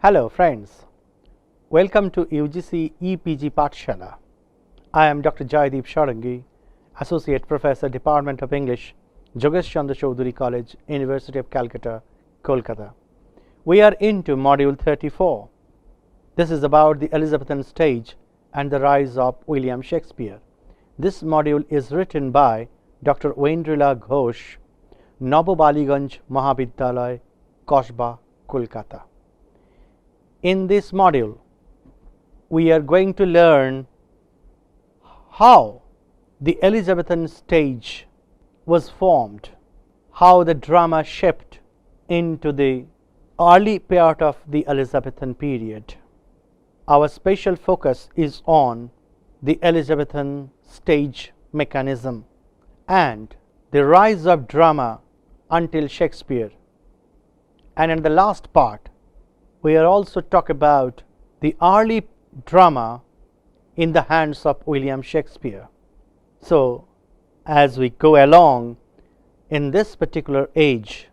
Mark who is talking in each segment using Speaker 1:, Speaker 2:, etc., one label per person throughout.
Speaker 1: Hello friends, welcome to UGC EPG Pathshala. I am Dr. Jaideep Sharangi, Associate Professor, Department of English, Jogesh Chandra Chaudhary College, University of Calcutta, Kolkata. We are into Module 34. This is about the Elizabethan stage and the rise of William Shakespeare. This module is written by Dr. Wendrila Ghosh, Nabobaliganj Mahavidyalaya, Kosba, Kolkata. In this module, we are going to learn how the Elizabethan stage was formed, how the drama shaped into the early part of the Elizabethan period. Our special focus is on the Elizabethan stage mechanism and the rise of drama until Shakespeare. And in the last part, we are also talk about the early drama in the hands of William Shakespeare. So, as we go along in this particular age,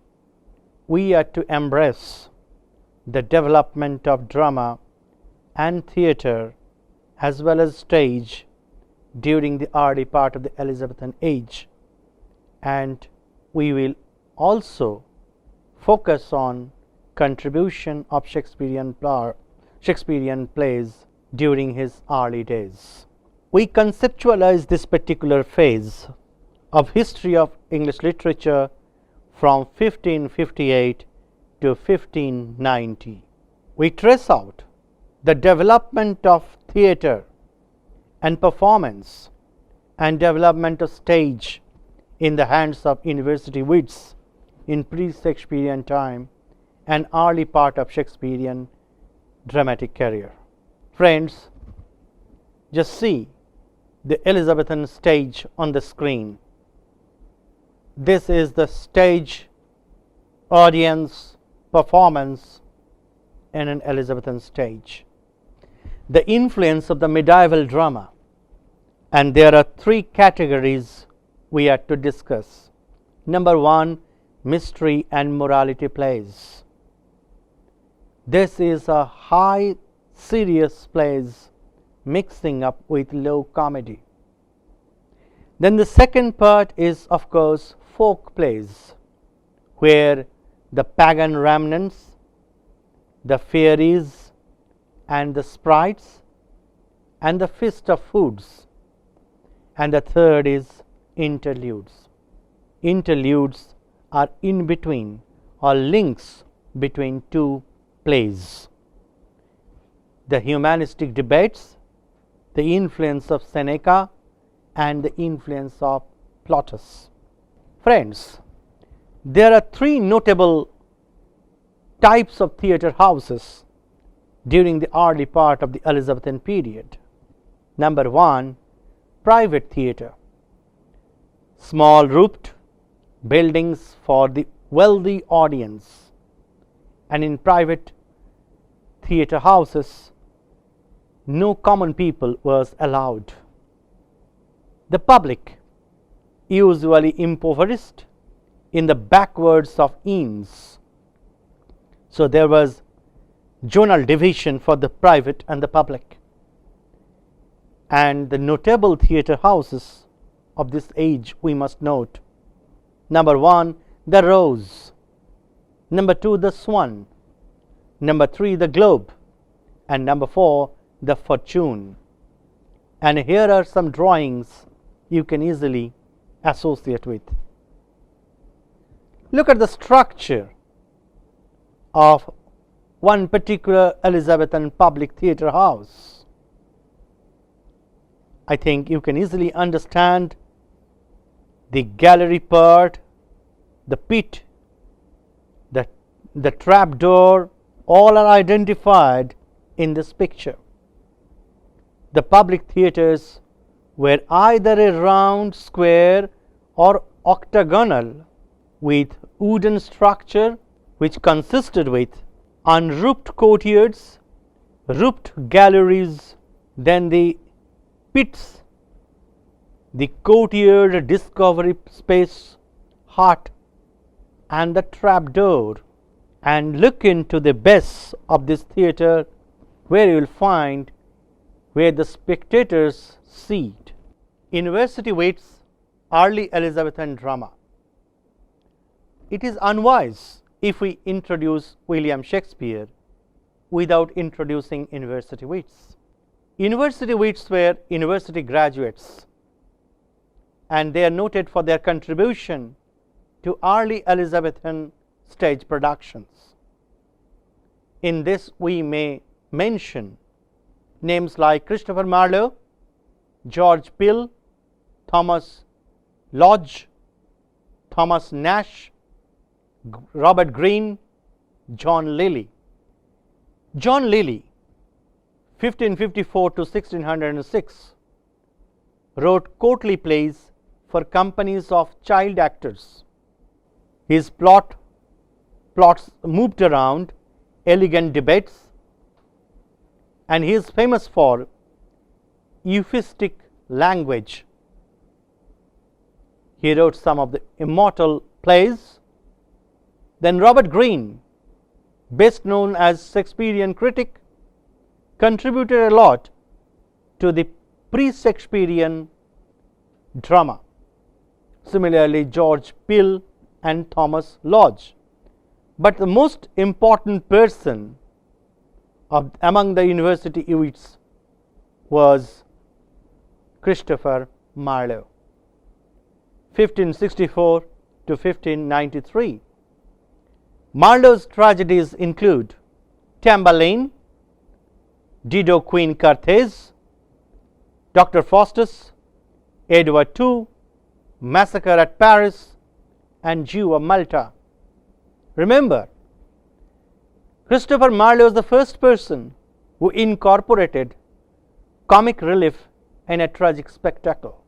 Speaker 1: we are to embrace the development of drama and theatre as well as stage during the early part of the Elizabethan age, and we will also focus on contribution of Shakespearean plays during his early days. We conceptualize this particular phase of history of English literature from 1558 to 1590. We trace out the development of theatre and performance and development of stage in the hands of university wits in pre-Shakespearean time and early part of Shakespearean dramatic career. Friends, just see the Elizabethan stage on the screen. This is the stage audience performance in an Elizabethan stage. The influence of the medieval drama, and there are three categories we are to discuss. Number one, mystery and morality plays. This is a high serious plays mixing up with low comedy. Then the second part is, of course, folk plays, where the pagan remnants, the fairies and the sprites and the feast of foods. And the third is interludes. Interludes are in between or links between two plays. The humanistic debates, the influence of Seneca and the influence of Plautus. Friends, there are three notable types of theatre houses during the early part of the Elizabethan period. Number one, private theatre. Small roofed buildings for the wealthy audience, and in private theatre houses no common people was allowed. The public, usually impoverished, in the backwards of inns. So there was zonal division for the private and the public. And the notable theatre houses of this age we must note. Number one, the Rose. Number two, the Swan. Number three, the Globe. And number four, the Fortune. And here are some drawings you can easily associate with. Look at the structure of one particular Elizabethan public theatre house. I think you can easily understand the gallery part, the pit, the trap door, all are identified in this picture. The public theatres were either a round, square or octagonal with wooden structure which consisted with unroofed courtyards, roofed galleries, then the pits, the courtyard discovery space, hut and the trap door, and look into the best of this theatre, where you will find where the spectators seat. University wits, early Elizabethan drama. It is unwise if we introduce William Shakespeare without introducing university wits. University wits were university graduates, and they are noted for their contribution to early Elizabethan stage productions. In this we may mention names like Christopher Marlowe, George Peele, Thomas Lodge, Thomas Nash, Robert Greene, John Lilly. John Lilly, 1554 to 1606, wrote courtly plays for companies of child actors. His plots moved around elegant debates, and he is famous for euphemistic language. He wrote some of the immortal plays. Then Robert Greene, best known as Shakespearean critic, contributed a lot to the pre-Shakespearean drama. Similarly, George Peele and Thomas Lodge. But the most important person among the university wits was Christopher Marlowe, 1564 to 1593. Marlowe's tragedies include Tamburlaine, Dido Queen Carthages, Dr. Faustus, Edward II, Massacre at Paris, and Jew of Malta. Remember, Christopher Marlowe was the first person who incorporated comic relief in a tragic spectacle.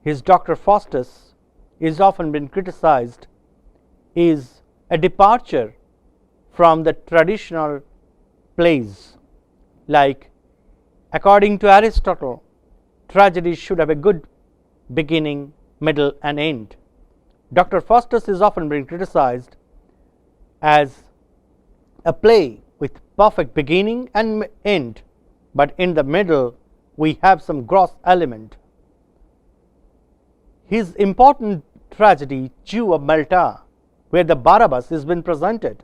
Speaker 1: His Dr. Faustus is often been criticized is a departure from the traditional plays. Like, according to Aristotle, tragedy should have a good beginning, middle, and end. Dr. Faustus is often been criticized as a play with perfect beginning and end, but in the middle we have some gross element. His important tragedy, Jew of Malta, where the Barabbas has been presented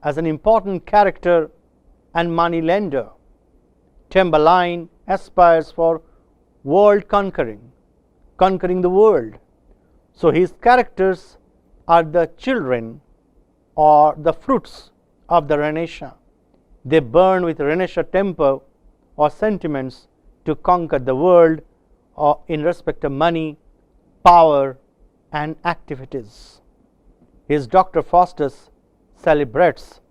Speaker 1: as an important character and moneylender. Tamburlaine aspires for world conquering the world. So his characters are the children or the fruits of the Renaissance. They burn with Renaissance temper or sentiments to conquer the world, or in respect of money, power, and activities. His Dr. Faustus celebrates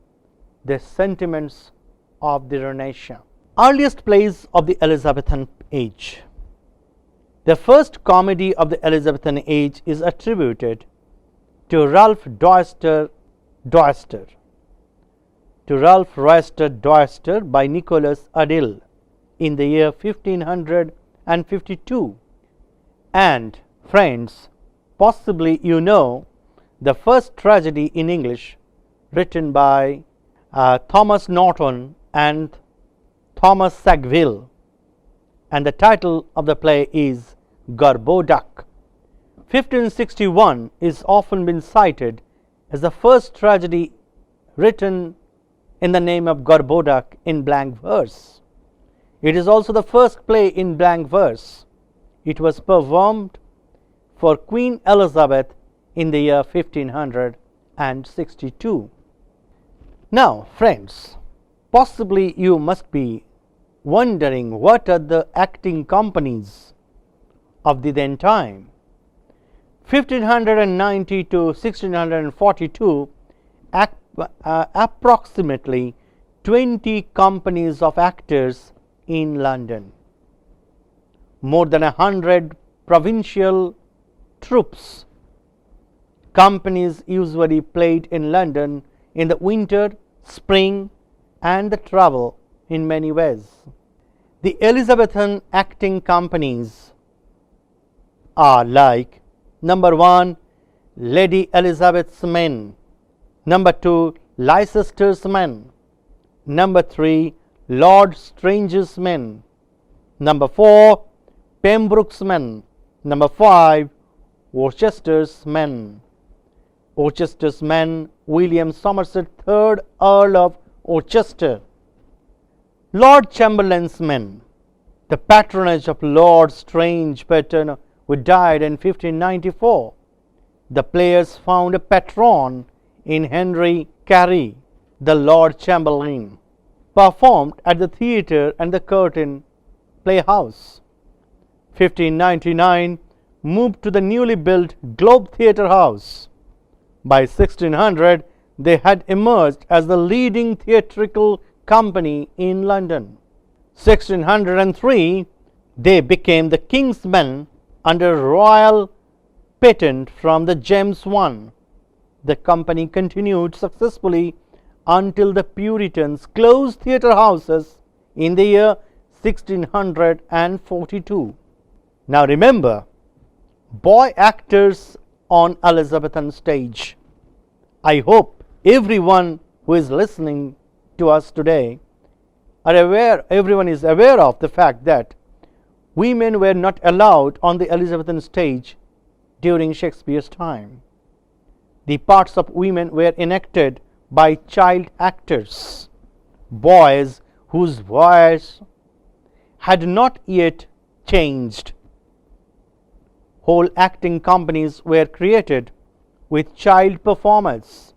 Speaker 1: the sentiments of the Renaissance. Earliest plays of the Elizabethan age. The first comedy of the Elizabethan age is attributed to Ralph Royster by Nicholas Adil in the year 1552. And friends, possibly you know the first tragedy in English written by Thomas Norton and Thomas Sackville, and the title of the play is Gorboduc. 1561 is often been cited as the first tragedy written in the name of Gorboduc in blank verse. It is also the first play in blank verse. It was performed for Queen Elizabeth in the year 1562. Now, friends, possibly you must be wondering what are the acting companies of the then time. 1590 to 1642, approximately 20 companies of actors in London, more than 100 provincial troupes. Companies usually played in London in the winter, spring, and the travel in many ways. The Elizabethan acting companies are Number 1, Lady Elizabeth's Men. Number 2, Leicester's Men. Number 3, Lord Strange's Men. Number 4, Pembroke's Men. Number 5, Worcester's Men. Worcester's Men, William Somerset, 3rd Earl of Worcester. Lord Chamberlain's Men. The patronage of Lord Strange Pattern, who died in 1594. The players found a patron in Henry Carey, the Lord Chamberlain. Performed at the Theatre and the Curtain Playhouse. 1599, moved to the newly built Globe Theatre House. By 1600, they had emerged as the leading theatrical company in London. 1603, they became the King's Men under royal patent from the James I. The company continued successfully until the Puritans closed theatre houses in the year 1642. Now remember, boy actors on Elizabethan stage. I hope everyone who is listening to us today everyone is aware of the fact that women were not allowed on the Elizabethan stage during Shakespeare's time. The parts of women were enacted by child actors, boys whose voice had not yet changed. Whole acting companies were created with child performers.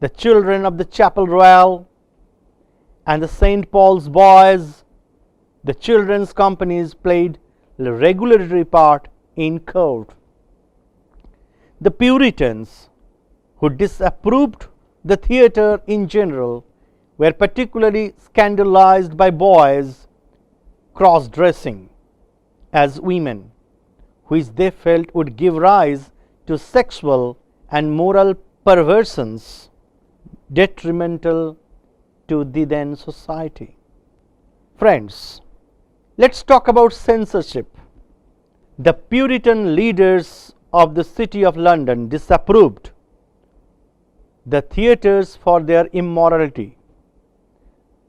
Speaker 1: The Children of the Chapel Royal and the St. Paul's Boys, the children's companies played a regulatory part in court. The Puritans, who disapproved the theatre in general, were particularly scandalized by boys cross-dressing as women, which they felt would give rise to sexual and moral perversions detrimental to the then society. Friends, let's talk about censorship. The Puritan leaders of the City of London disapproved the theatres for their immorality.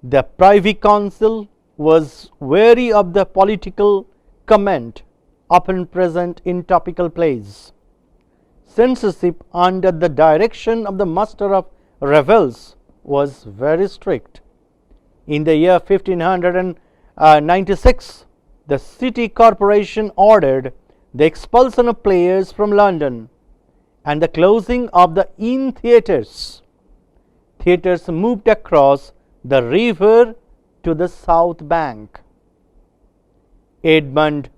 Speaker 1: The Privy Council was wary of the political comment often present in topical plays. Censorship under the direction of the Master of Revels was very strict. In the year 1596, the City Corporation ordered the expulsion of players from London and the closing of the inn theatres. Theatres moved across the river to the south bank. Edmund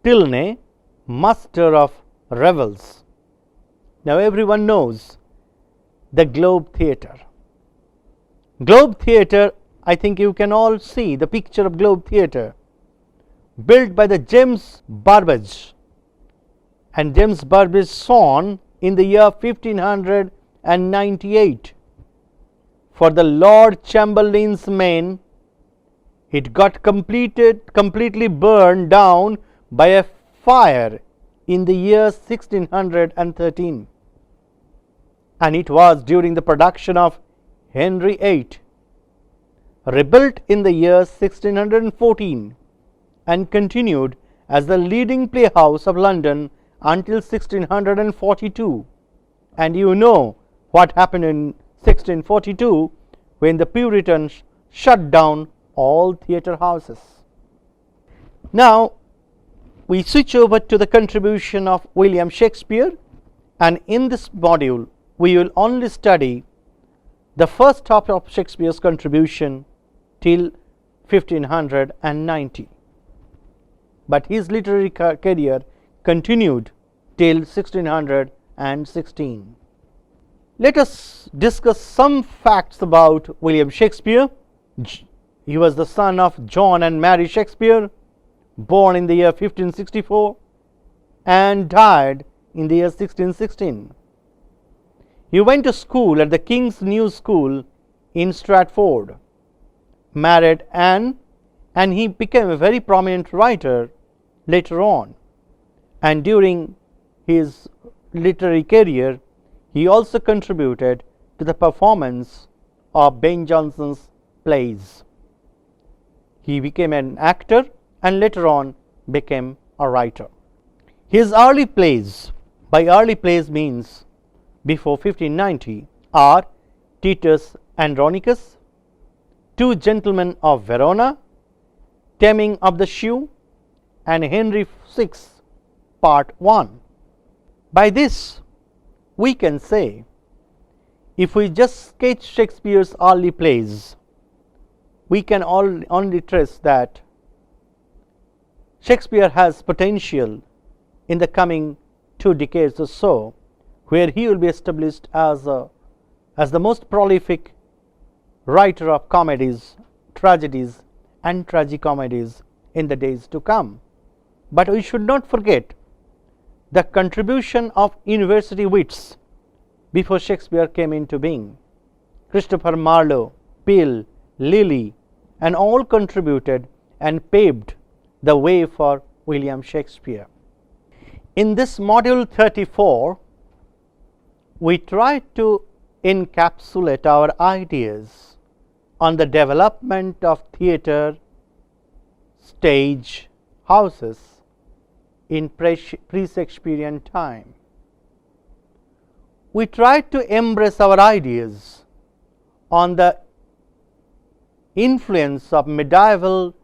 Speaker 1: Tilney, Master of Revels. Now everyone knows the Globe Theatre. Globe Theatre, I think you can all see the picture of Globe Theatre, built by the James Burbage, and James Burbage son in the year 1598 for the Lord Chamberlain's Men. It got completely burned down by a fire in the year 1613, and it was during the production of Henry VIII, rebuilt in the year 1614 and continued as the leading playhouse of London until 1642. And you know what happened in 1642 when the Puritans shut down all theatre houses. Now we switch over to the contribution of William Shakespeare, and in this module we will only study the first half of Shakespeare's contribution till 1590, but his literary career continued till 1616. Let us discuss some facts about William Shakespeare. He was the son of John and Mary Shakespeare, born in the year 1564 and died in the year 1616. He went to school at the King's New School in Stratford, married Anne, and he became a very prominent writer later on. And during his literary career, he also contributed to the performance of Ben Jonson's plays. He became an actor and later on became a writer. His early plays, by early plays means before 1590, are Titus Andronicus, Two Gentlemen of Verona, Taming of the Shrew, and Henry VI, Part 1. By this, we can say, if we just sketch Shakespeare's early plays, we can only trace that Shakespeare has potential in the coming 2 decades or so, where he will be established as the most prolific writer of comedies, tragedies, and tragicomedies in the days to come. But we should not forget the contribution of university wits before Shakespeare came into being. Christopher Marlowe, Peele, Lilly, and all contributed and paved the way for William Shakespeare. In this module 34, we try to encapsulate our ideas on the development of theatre, stage, houses in pre-Shakespearean time. We try to embrace our ideas on the influence of medieval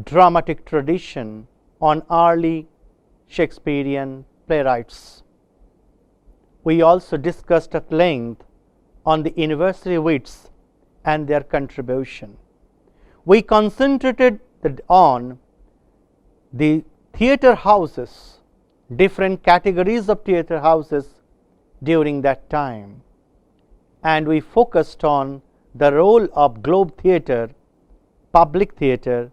Speaker 1: dramatic tradition on early Shakespearean playwrights. We also discussed at length on the university wits and their contribution. We concentrated on the theatre houses, different categories of theatre houses during that time, and we focused on the role of Globe Theatre, public theatre,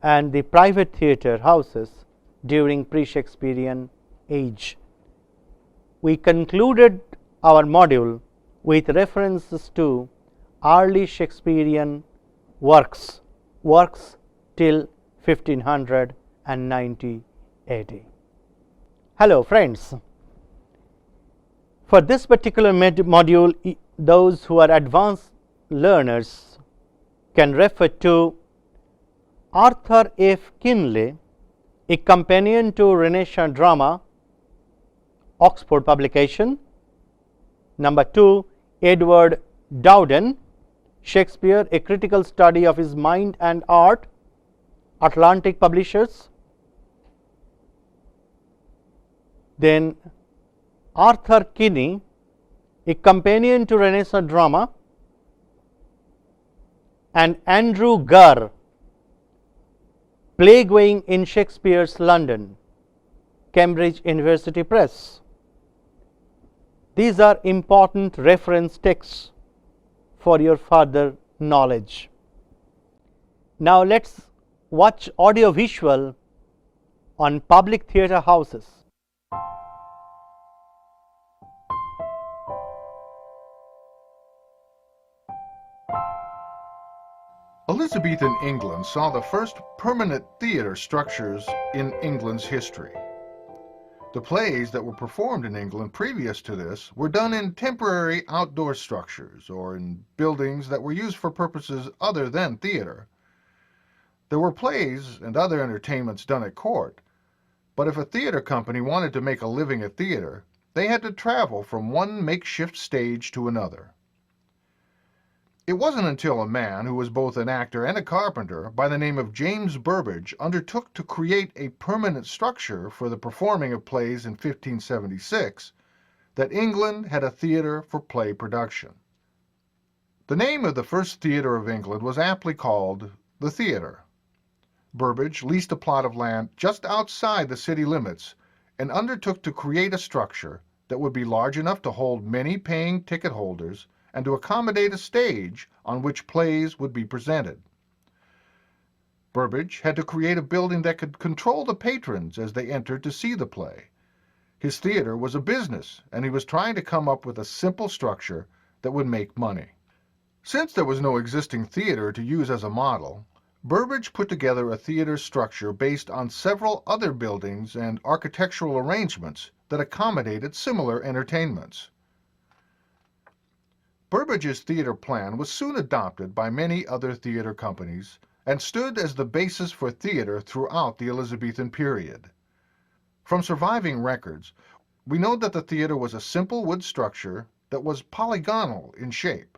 Speaker 1: and the private theatre houses during pre-Shakespearean age. We concluded our module with references to early Shakespearean works till 1590 AD. Hello friends, for this particular module, those who are advanced learners can refer to Arthur F. Kinley, A Companion to Renaissance Drama, Oxford publication. Number 2, Edward Dowden, Shakespeare, A Critical Study of His Mind and Art, Atlantic Publishers. Then Arthur Kinney, A Companion to Renaissance Drama, and Andrew Gurr, Playgoing in Shakespeare's London, Cambridge University Press. These are important reference texts for your further knowledge. Now let's watch audio visual on public theatre houses.
Speaker 2: Elizabethan England saw the first permanent theatre structures in England's history. The plays that were performed in England previous to this were done in temporary outdoor structures or in buildings that were used for purposes other than theatre. There were plays and other entertainments done at court, but if a theatre company wanted to make a living at theatre, they had to travel from one makeshift stage to another. It wasn't until a man who was both an actor and a carpenter by the name of James Burbage undertook to create a permanent structure for the performing of plays in 1576 that England had a theatre for play production. The name of the first theatre of England was aptly called the Theatre. Burbage leased a plot of land just outside the city limits and undertook to create a structure that would be large enough to hold many paying ticket holders and to accommodate a stage on which plays would be presented. Burbage had to create a building that could control the patrons as they entered to see the play. His theatre was a business, and he was trying to come up with a simple structure that would make money. Since there was no existing theatre to use as a model, Burbage put together a theatre structure based on several other buildings and architectural arrangements that accommodated similar entertainments. Burbage's theater plan was soon adopted by many other theater companies and stood as the basis for theater throughout the Elizabethan period. From surviving records, we know that the theater was a simple wood structure that was polygonal in shape.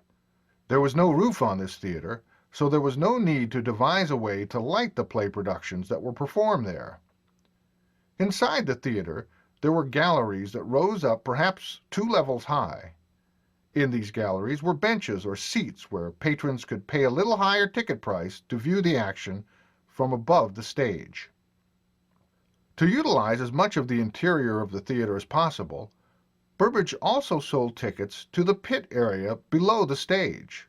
Speaker 2: There was no roof on this theater, so there was no need to devise a way to light the play productions that were performed there. Inside the theater, there were galleries that rose up perhaps 2 levels high. In these galleries were benches or seats where patrons could pay a little higher ticket price to view the action from above the stage. To utilize as much of the interior of the theater as possible, Burbage also sold tickets to the pit area below the stage.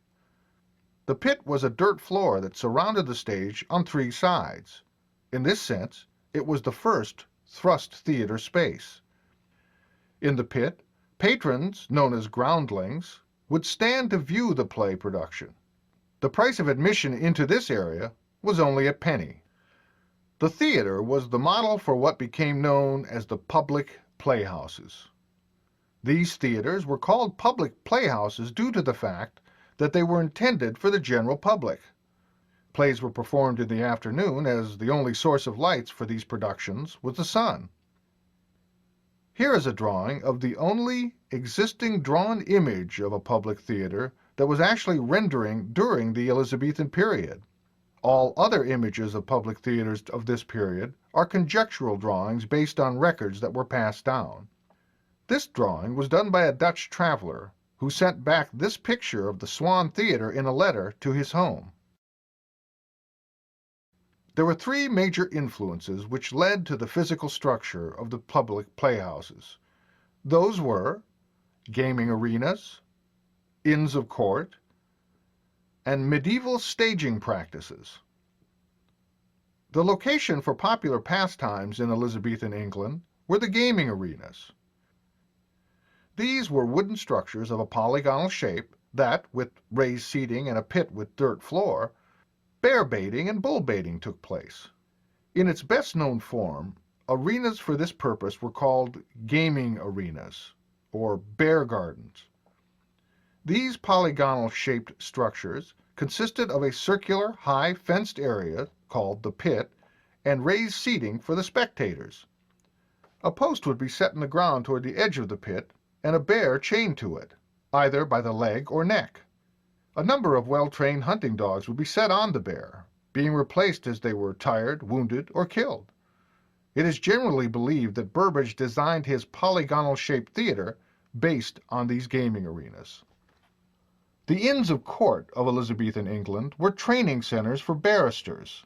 Speaker 2: The pit was a dirt floor that surrounded the stage on 3 sides. In this sense, it was the first thrust theater space. In the pit, patrons, known as groundlings, would stand to view the play production. The price of admission into this area was only a penny. The theater was the model for what became known as the public playhouses. These theaters were called public playhouses due to the fact that they were intended for the general public. Plays were performed in the afternoon, as the only source of lights for these productions was the sun. Here is a drawing of the only existing drawn image of a public theater that was actually rendering during the Elizabethan period. All other images of public theaters of this period are conjectural drawings based on records that were passed down. This drawing was done by a Dutch traveler who sent back this picture of the Swan Theater in a letter to his home. There were 3 major influences which led to the physical structure of the public playhouses. Those were gaming arenas, inns of court, and medieval staging practices. The location for popular pastimes in Elizabethan England were the gaming arenas. These were wooden structures of a polygonal shape that, with raised seating and a pit with dirt floor, bear baiting and bull baiting took place. In its best-known form, arenas for this purpose were called gaming arenas, or bear gardens. These polygonal-shaped structures consisted of a circular, high fenced area called the pit and raised seating for the spectators. A post would be set in the ground toward the edge of the pit and a bear chained to it, either by the leg or neck. A number of well-trained hunting dogs would be set on the bear, being replaced as they were tired, wounded, or killed. It is generally believed that Burbage designed his polygonal-shaped theater based on these gaming arenas. The Inns of Court of Elizabethan England were training centers for barristers.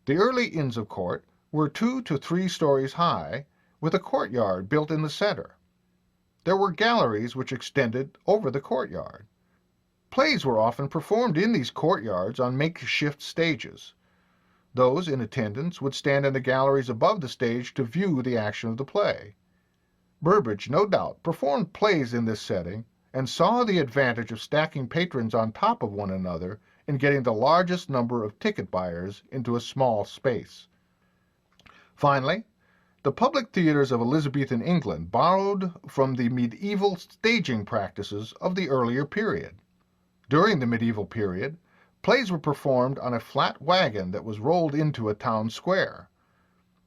Speaker 2: The early Inns of Court were 2 to 3 stories high, with a courtyard built in the center. There were galleries which extended over the courtyard. Plays were often performed in these courtyards on makeshift stages. Those in attendance would stand in the galleries above the stage to view the action of the play. Burbage, no doubt, performed plays in this setting and saw the advantage of stacking patrons on top of one another in getting the largest number of ticket buyers into a small space. Finally, the public theaters of Elizabethan England borrowed from the medieval staging practices of the earlier period. During the medieval period, plays were performed on a flat wagon that was rolled into a town square.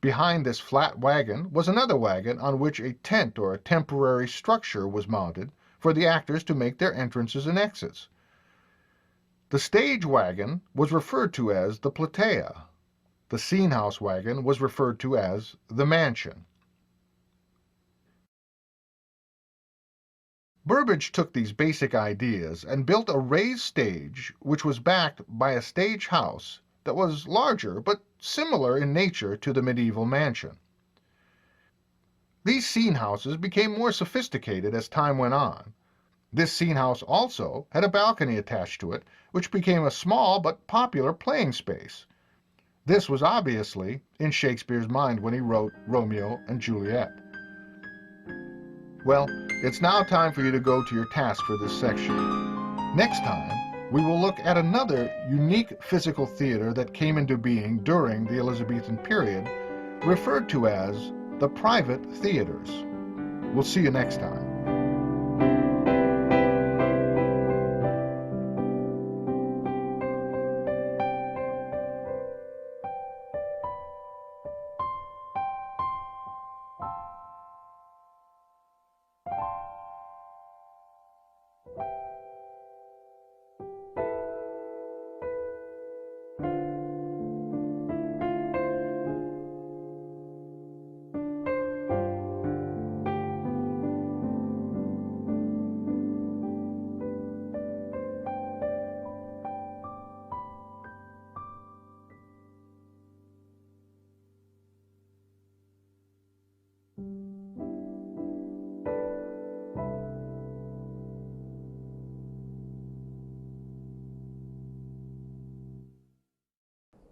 Speaker 2: Behind this flat wagon was another wagon on which a tent or a temporary structure was mounted for the actors to make their entrances and exits. The stage wagon was referred to as the platea. The scene house wagon was referred to as the mansion. Burbage took these basic ideas and built a raised stage which was backed by a stage house that was larger but similar in nature to the medieval mansion. These scene houses became more sophisticated as time went on. This scene house also had a balcony attached to it, which became a small but popular playing space. This was obviously in Shakespeare's mind when he wrote Romeo and Juliet. Well, it's now time for you to go to your task for this section. Next time, we will look at another unique physical theater that came into being during the Elizabethan period, referred to as the private theaters. We'll see you next time.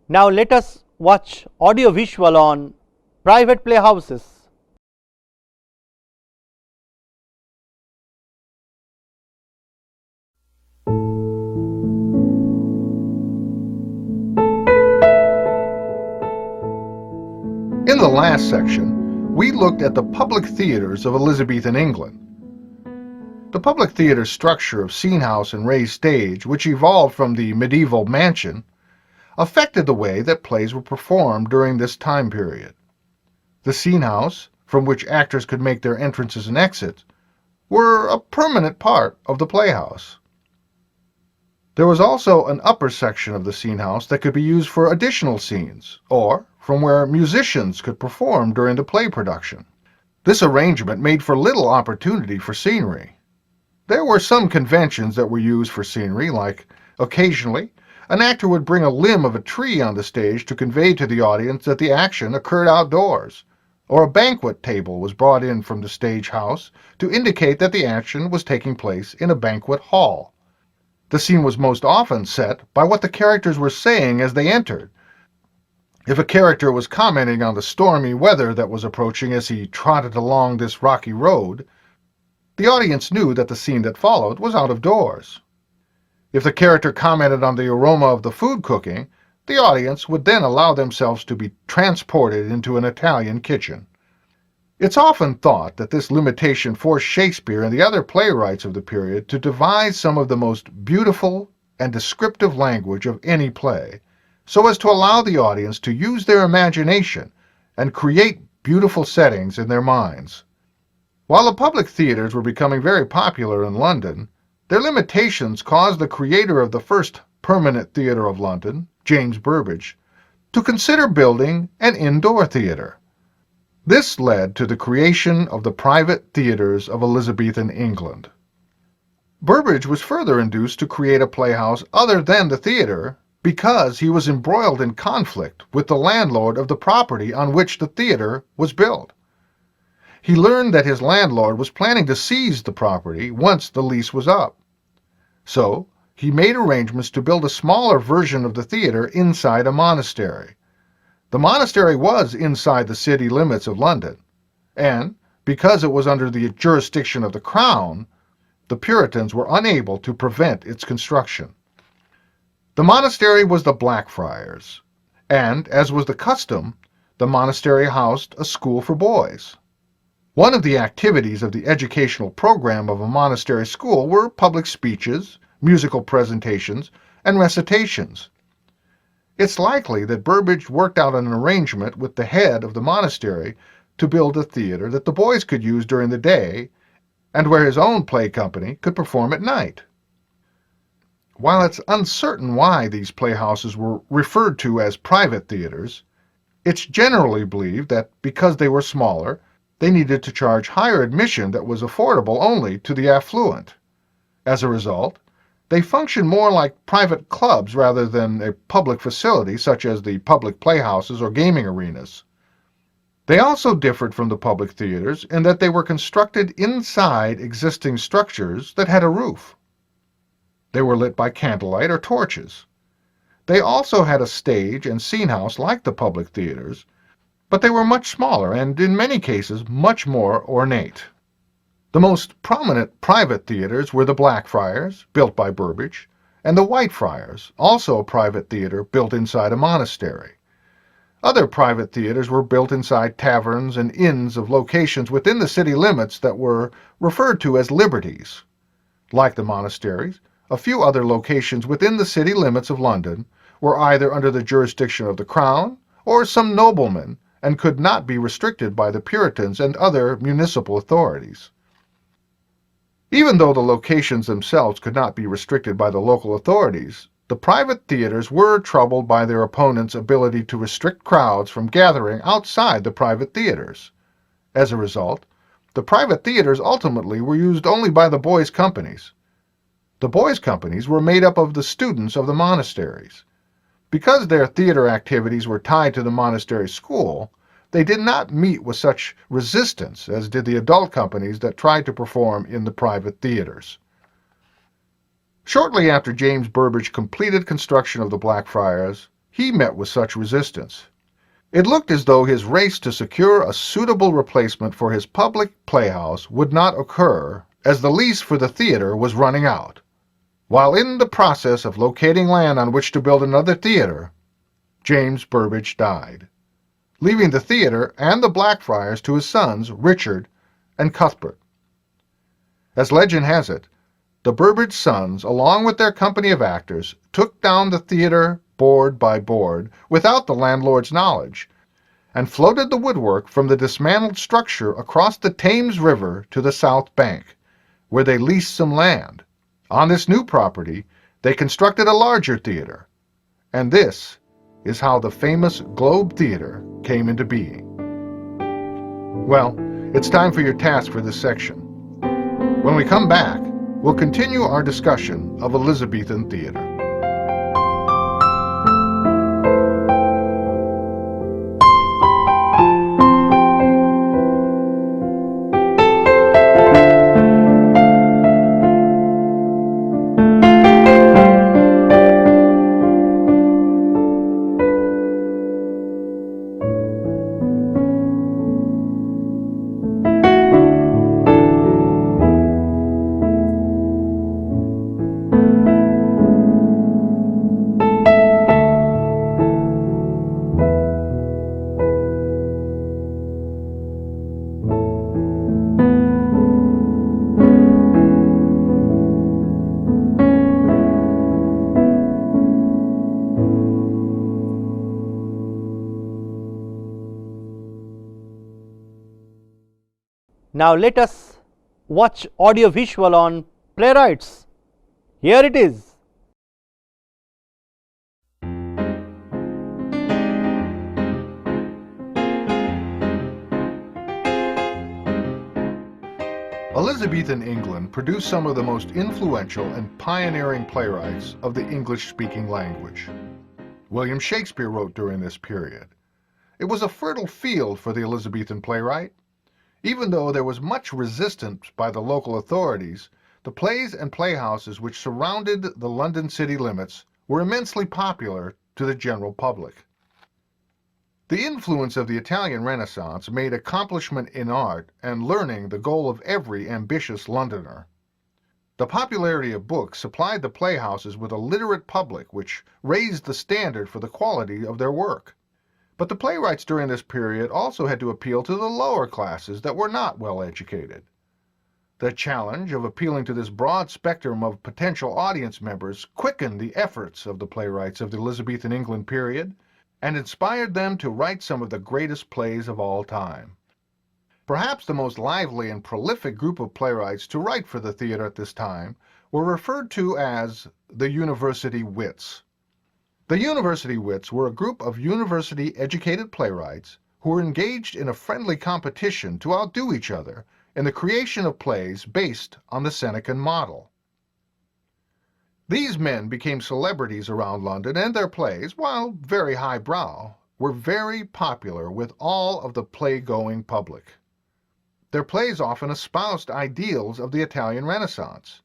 Speaker 1: Now let us watch audio visual on private playhouses.
Speaker 2: In the last section, we looked at the public theatres of Elizabethan England. The public theatre structure of scene house and raised stage, which evolved from the medieval mansion, affected the way that plays were performed during this time period. The scene house, from which actors could make their entrances and exits, were a permanent part of the playhouse. There was also an upper section of the scene house that could be used for additional scenes, or from where musicians could perform during the play production. This arrangement made for little opportunity for scenery. There were some conventions that were used for scenery, like occasionally an actor would bring a limb of a tree on the stage to convey to the audience that the action occurred outdoors, or a banquet table was brought in from the stage house to indicate that the action was taking place in a banquet hall. The scene was most often set by what the characters were saying as they entered. If a character was commenting on the stormy weather that was approaching as he trotted along this rocky road, the audience knew that the scene that followed was out of doors. If the character commented on the aroma of the food cooking, the audience would then allow themselves to be transported into an Italian kitchen. It's often thought that this limitation forced Shakespeare and the other playwrights of the period to devise some of the most beautiful and descriptive language of any play, so as to allow the audience to use their imagination and create beautiful settings in their minds. While the public theatres were becoming very popular in London, their limitations caused the creator of the first permanent theatre of London, James Burbage, to consider building an indoor theatre. This led to the creation of the private theatres of Elizabethan England. Burbage was further induced to create a playhouse other than the theatre because he was embroiled in conflict with the landlord of the property on which the theatre was built. He learned that his landlord was planning to seize the property once the lease was up. So, he made arrangements to build a smaller version of the theatre inside a monastery. The monastery was inside the city limits of London, and because it was under the jurisdiction of the Crown, the Puritans were unable to prevent its construction. The monastery was the Blackfriars, and, as was the custom, the monastery housed a school for boys. One of the activities of the educational program of a monastery school were public speeches, musical presentations, and recitations. It's likely that Burbage worked out an arrangement with the head of the monastery to build a theatre that the boys could use during the day and where his own play company could perform at night. While it's uncertain why these playhouses were referred to as private theatres, it's generally believed that because they were smaller, they needed to charge higher admission that was affordable only to the affluent. As a result, they functioned more like private clubs rather than a public facility such as the public playhouses or gaming arenas. They also differed from the public theatres in that they were constructed inside existing structures that had a roof. They were lit by candlelight or torches. They also had a stage and scene house like the public theatres, but they were much smaller and, in many cases, much more ornate. The most prominent private theatres were the Blackfriars, built by Burbage, and the Whitefriars, also a private theatre built inside a monastery. Other private theatres were built inside taverns and inns of locations within the city limits that were referred to as liberties. Like the monasteries, a few other locations within the city limits of London were either under the jurisdiction of the Crown or some nobleman and could not be restricted by the Puritans and other municipal authorities. Even though the locations themselves could not be restricted by the local authorities, the private theatres were troubled by their opponents' ability to restrict crowds from gathering outside the private theatres. As a result, the private theatres ultimately were used only by the boys' companies. The boys' companies were made up of the students of the monasteries. Because their theatre activities were tied to the monastery school, they did not meet with such resistance as did the adult companies that tried to perform in the private theatres. Shortly after James Burbage completed construction of the Blackfriars, he met with such resistance. It looked as though his race to secure a suitable replacement for his public playhouse would not occur, as the lease for the theater was running out. While in the process of locating land on which to build another theater, James Burbage died, leaving the theater and the Blackfriars to his sons Richard and Cuthbert. As legend has it, the Burbage sons, along with their company of actors, took down the theater board by board without the landlord's knowledge, and floated the woodwork from the dismantled structure across the Thames River to the south bank, where they leased some land. On this new property, they constructed a larger theater, and this is how the famous Globe Theater came into being. Well, it's time for your task for this section. When we come back, we'll continue our discussion of Elizabethan theater.
Speaker 1: Now let us watch audio-visual on playwrights. Here it is.
Speaker 2: Elizabethan England produced some of the most influential and pioneering playwrights of the English-speaking language. William Shakespeare wrote during this period. It was a fertile field for the Elizabethan playwright. Even though there was much resistance by the local authorities, the plays and playhouses which surrounded the London city limits were immensely popular to the general public. The influence of the Italian Renaissance made accomplishment in art and learning the goal of every ambitious Londoner. The popularity of books supplied the playhouses with a literate public which raised the standard for the quality of their work. But the playwrights during this period also had to appeal to the lower classes that were not well educated. The challenge of appealing to this broad spectrum of potential audience members quickened the efforts of the playwrights of the Elizabethan England period and inspired them to write some of the greatest plays of all time. Perhaps the most lively and prolific group of playwrights to write for the theater at this time were referred to as the University Wits. The University Wits were a group of university-educated playwrights who were engaged in a friendly competition to outdo each other in the creation of plays based on the Senecan model. These men became celebrities around London, and their plays, while very highbrow, were very popular with all of the play-going public. Their plays often espoused ideals of the Italian Renaissance,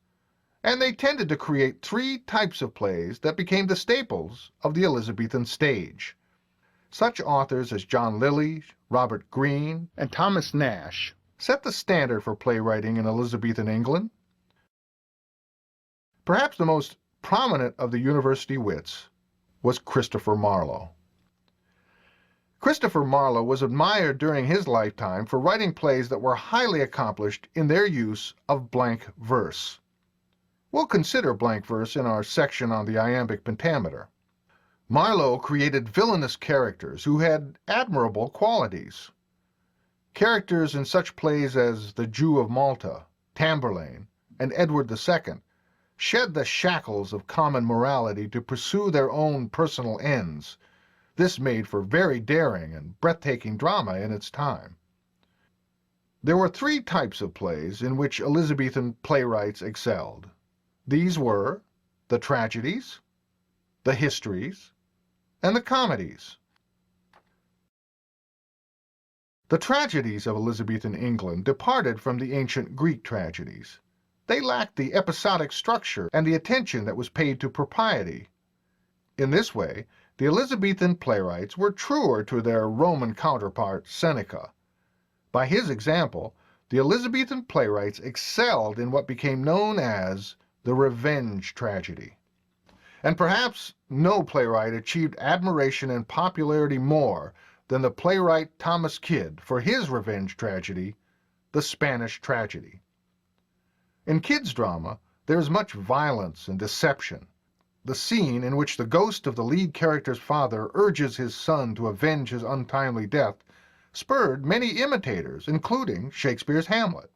Speaker 2: and they tended to create three types of plays that became the staples of the Elizabethan stage. Such authors as John Lilly, Robert Greene, and Thomas Nash set the standard for playwriting in Elizabethan England. Perhaps the most prominent of the University Wits was Christopher Marlowe. Christopher Marlowe was admired during his lifetime for writing plays that were highly accomplished in their use of blank verse. We'll consider blank verse in our section on the iambic pentameter. Marlowe created villainous characters who had admirable qualities. Characters in such plays as The Jew of Malta, Tamburlaine, and Edward II shed the shackles of common morality to pursue their own personal ends. This made for very daring and breathtaking drama in its time. There were three types of plays in which Elizabethan playwrights excelled. These were the tragedies, the histories, and the comedies. The tragedies of Elizabethan England departed from the ancient Greek tragedies. They lacked the episodic structure and the attention that was paid to propriety. In this way, the Elizabethan playwrights were truer to their Roman counterpart Seneca. By his example, the Elizabethan playwrights excelled in what became known as the revenge tragedy. And perhaps no playwright achieved admiration and popularity more than the playwright Thomas Kyd for his revenge tragedy, The Spanish Tragedy. In Kyd's drama, there is much violence and deception. The scene in which the ghost of the lead character's father urges his son to avenge his untimely death spurred many imitators, including Shakespeare's Hamlet.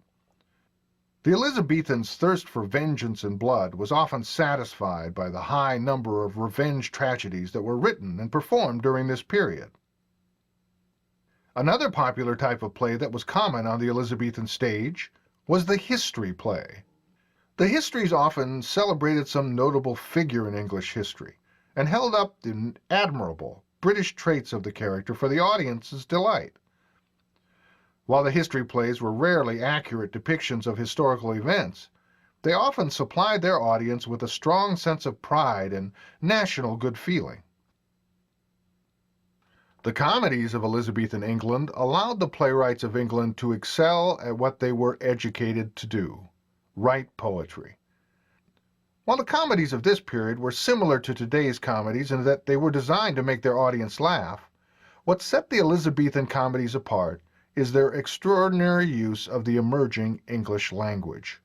Speaker 2: The Elizabethans' thirst for vengeance and blood was often satisfied by the high number of revenge tragedies that were written and performed during this period. Another popular type of play that was common on the Elizabethan stage was the history play. The histories often celebrated some notable figure in English history and held up the admirable British traits of the character for the audience's delight. While the history plays were rarely accurate depictions of historical events, they often supplied their audience with a strong sense of pride and national good feeling. The comedies of Elizabethan England allowed the playwrights of England to excel at what they were educated to do: write poetry. While the comedies of this period were similar to today's comedies in that they were designed to make their audience laugh, what set the Elizabethan comedies apart is their extraordinary use of the emerging English language.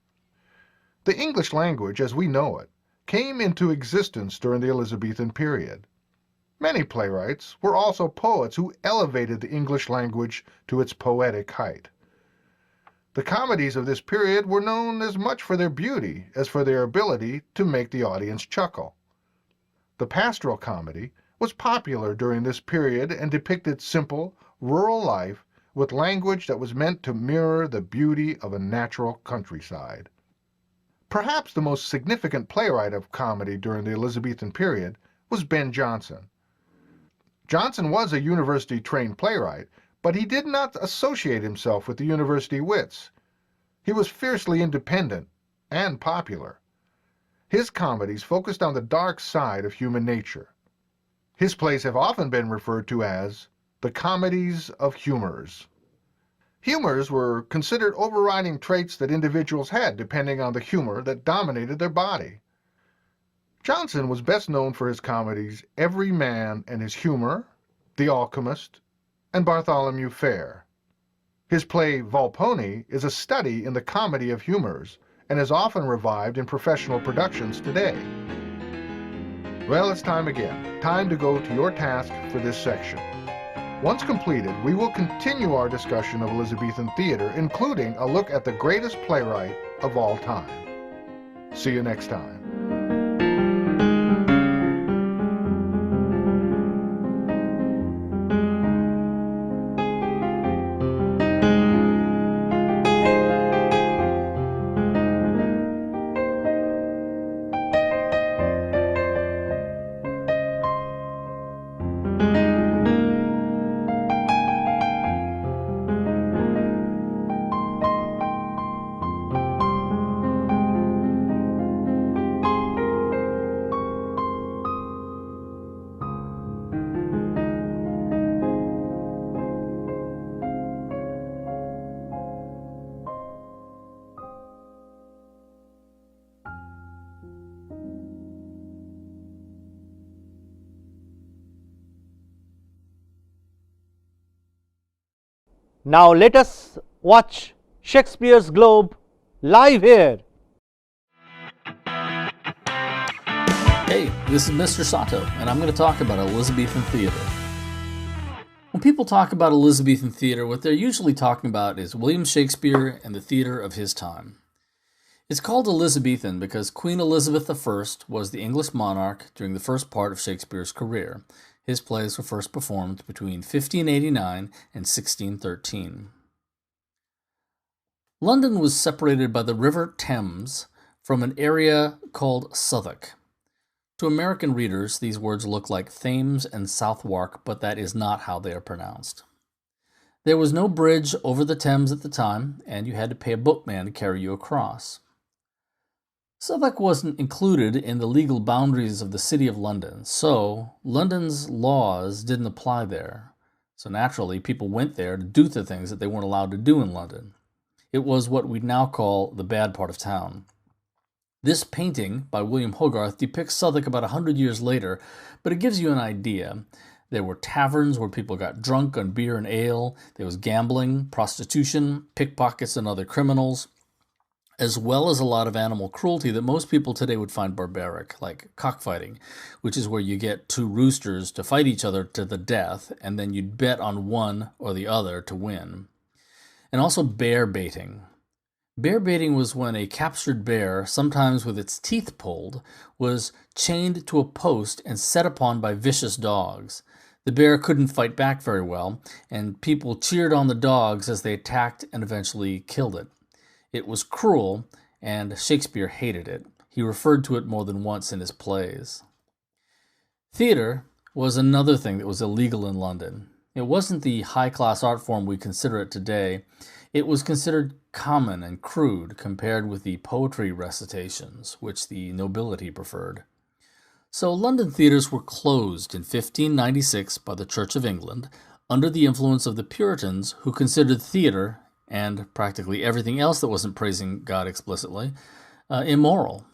Speaker 2: The English language, as we know it, came into existence during the Elizabethan period. Many playwrights were also poets who elevated the English language to its poetic height. The comedies of this period were known as much for their beauty as for their ability to make the audience chuckle. The pastoral comedy was popular during this period and depicted simple, rural life with language that was meant to mirror the beauty of a natural countryside. Perhaps the most significant playwright of comedy during the Elizabethan period was Ben Jonson. Jonson was a university-trained playwright, but he did not associate himself with the university wits. He was fiercely independent and popular. His comedies focused on the dark side of human nature. His plays have often been referred to as the comedies of humors. Humors were considered overriding traits that individuals had depending on the humor that dominated their body. Jonson was best known for his comedies Every Man and His Humor, The Alchemist, and Bartholomew Fair. His play Volpone is a study in the comedy of humors and is often revived in professional productions today. Well, it's time again. Time to go to your task for this section. Once completed, we will continue our discussion of Elizabethan theater, including a look at the greatest playwright of all time. See you next time.
Speaker 1: Now let us watch Shakespeare's Globe live here.
Speaker 3: Hey, this is Mr. Sato, and I'm going to talk about Elizabethan theater. When people talk about Elizabethan theater, what they're usually talking about is William Shakespeare and the theater of his time. It's called Elizabethan because Queen Elizabeth I was the English monarch during the first part of Shakespeare's career. His plays were first performed between 1589 and 1613. London was separated by the River Thames from an area called Southwark. To American readers, these words look like Thames and Southwark, but that is not how they are pronounced. There was no bridge over the Thames at the time, and you had to pay a boatman to carry you across. Southwark wasn't included in the legal boundaries of the City of London, so London's laws didn't apply there. So naturally, people went there to do the things that they weren't allowed to do in London. It was what we'd now call the bad part of town. This painting by William Hogarth depicts Southwark about 100 years later, but it gives you an idea. There were taverns where people got drunk on beer and ale. There was gambling, prostitution, pickpockets, and other criminals, as well as a lot of animal cruelty that most people today would find barbaric, like cockfighting, which is where you get two roosters to fight each other to the death, and then you'd bet on one or the other to win. And also bear baiting. Bear baiting was when a captured bear, sometimes with its teeth pulled, was chained to a post and set upon by vicious dogs. The bear couldn't fight back very well, and people cheered on the dogs as they attacked and eventually killed it. It was cruel, and Shakespeare hated it. He referred to it more than once in his plays. Theater was another thing that was illegal in London. It wasn't the high-class art form we consider it today. It was considered common and crude compared with the poetry recitations, which the nobility preferred. So London theaters were closed in 1596 by the Church of England under the influence of the Puritans, who considered theater and practically everything else that wasn't praising God explicitly, immoral.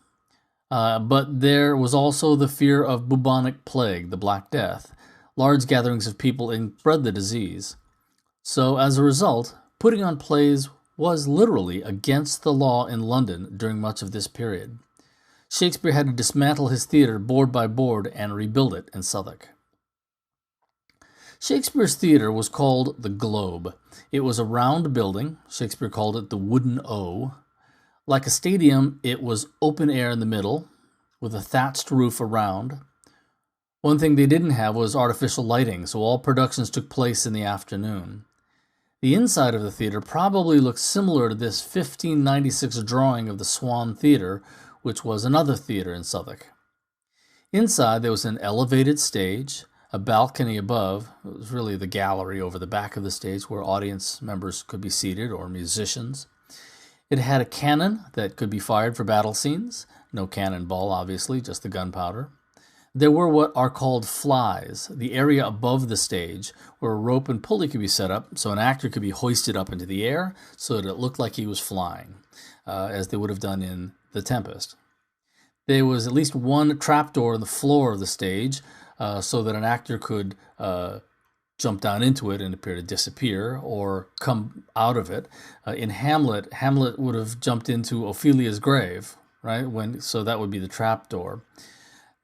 Speaker 3: But there was also the fear of bubonic plague, the Black Death. Large gatherings of people spread the disease. So as a result, putting on plays was literally against the law in London during much of this period. Shakespeare had to dismantle his theater board by board and rebuild it in Southwark. Shakespeare's theater was called the Globe. It was a round building. Shakespeare called it the Wooden O. Like a stadium, it was open air in the middle, with a thatched roof around. One thing they didn't have was artificial lighting, so all productions took place in the afternoon. The inside of the theater probably looks similar to this 1596 drawing of the Swan Theater, which was another theater in Southwark. Inside there was an elevated stage, a balcony above. It was really the gallery over the back of the stage where audience members could be seated, or musicians. It had a cannon that could be fired for battle scenes. No cannonball, obviously, just the gunpowder. There were what are called flies, the area above the stage where a rope and pulley could be set up so an actor could be hoisted up into the air so that it looked like he was flying, as they would have done in The Tempest. There was at least one trapdoor in the floor of the stage so that an actor could jump down into it and appear to disappear or come out of it. In Hamlet, Hamlet would have jumped into Ophelia's grave, right? So that would be the trapdoor.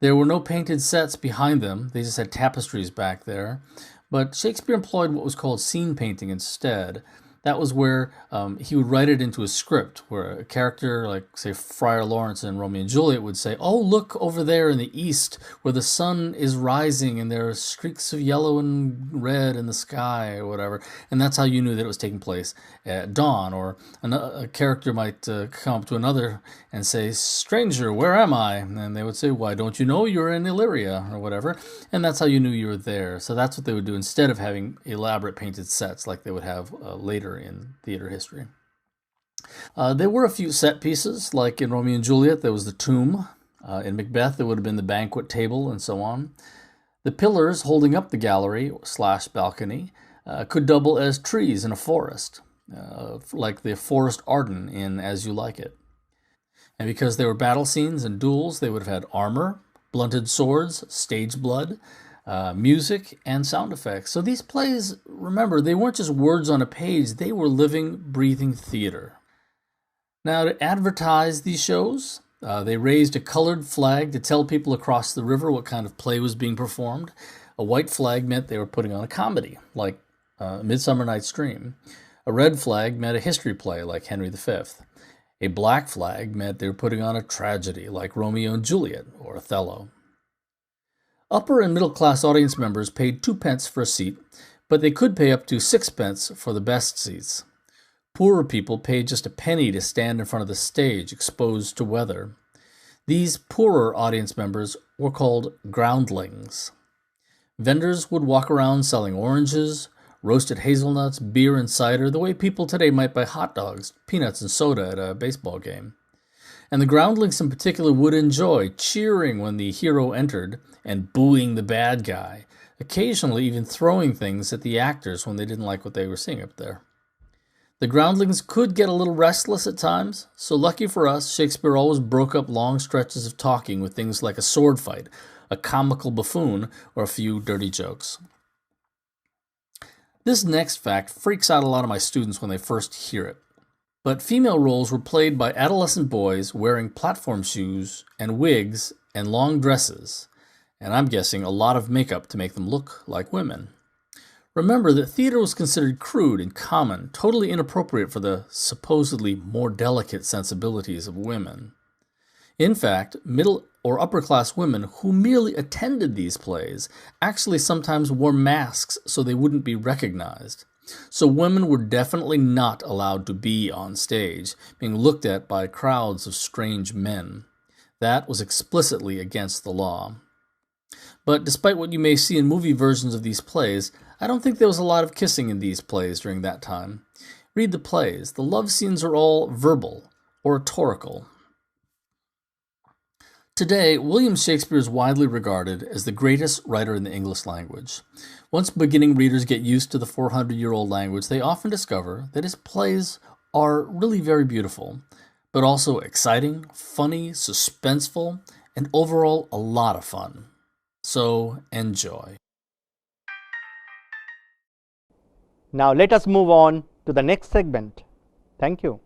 Speaker 3: There were no painted sets behind them. They just had tapestries back there. But Shakespeare employed what was called scene painting instead. That was where he would write it into a script, where a character like, say, Friar Lawrence in Romeo and Juliet would say, "Oh, look over there in the east where the sun is rising and there are streaks of yellow and red in the sky," or whatever. And that's how you knew that it was taking place at dawn. Or a character might come up to another and say, "Stranger, where am I?" And they would say, "Why, don't you know you're in Illyria," or whatever. And that's how you knew you were there. So that's what they would do instead of having elaborate painted sets like they would have later in theater history. There were a few set pieces, like in Romeo and Juliet, there was the tomb. In Macbeth, there would have been the banquet table, and so on. The pillars holding up the gallery / balcony could double as trees in a forest, like the Forest Arden in As You Like It. And because there were battle scenes and duels, they would have had armor, blunted swords, stage blood, music, and sound effects. So these plays, remember, they weren't just words on a page, they were living, breathing theater. Now, to advertise these shows, they raised a colored flag to tell people across the river what kind of play was being performed. A white flag meant they were putting on a comedy, like Midsummer Night's Dream. A red flag meant a history play, like Henry V. A black flag meant they were putting on a tragedy, like Romeo and Juliet or Othello. Upper and middle class audience members paid 2 pence for a seat, but they could pay up to 6 pence for the best seats. Poorer people paid just a penny to stand in front of the stage, exposed to weather. These poorer audience members were called groundlings. Vendors would walk around selling oranges, roasted hazelnuts, beer and cider, the way people today might buy hot dogs, peanuts, and soda at a baseball game. and the groundlings in particular would enjoy cheering when the hero entered and booing the bad guy, occasionally even throwing things at the actors when they didn't like what they were seeing up there. The groundlings could get a little restless at times, so lucky for us, Shakespeare always broke up long stretches of talking with things like a sword fight, a comical buffoon, or a few dirty jokes. This next fact freaks out a lot of my students when they first hear it. But female roles were played by adolescent boys wearing platform shoes and wigs and long dresses, and I'm guessing a lot of makeup to make them look like women. Remember that theater was considered crude and common, totally inappropriate for the supposedly more delicate sensibilities of women. In fact, middle or upper-class women who merely attended these plays actually sometimes wore masks so they wouldn't be recognized. So women were definitely not allowed to be on stage, being looked at by crowds of strange men. That was explicitly against the law. But despite what you may see in movie versions of these plays, I don't think there was a lot of kissing in these plays during that time. Read the plays. The love scenes are all verbal, oratorical. Today, William Shakespeare is widely regarded as the greatest writer in the English language. Once beginning readers get used to the 400-year-old language, they often discover that his plays are really very beautiful, but also exciting, funny, suspenseful, and overall a lot of fun. So, enjoy.
Speaker 1: Now let us move on to the next segment. Thank you.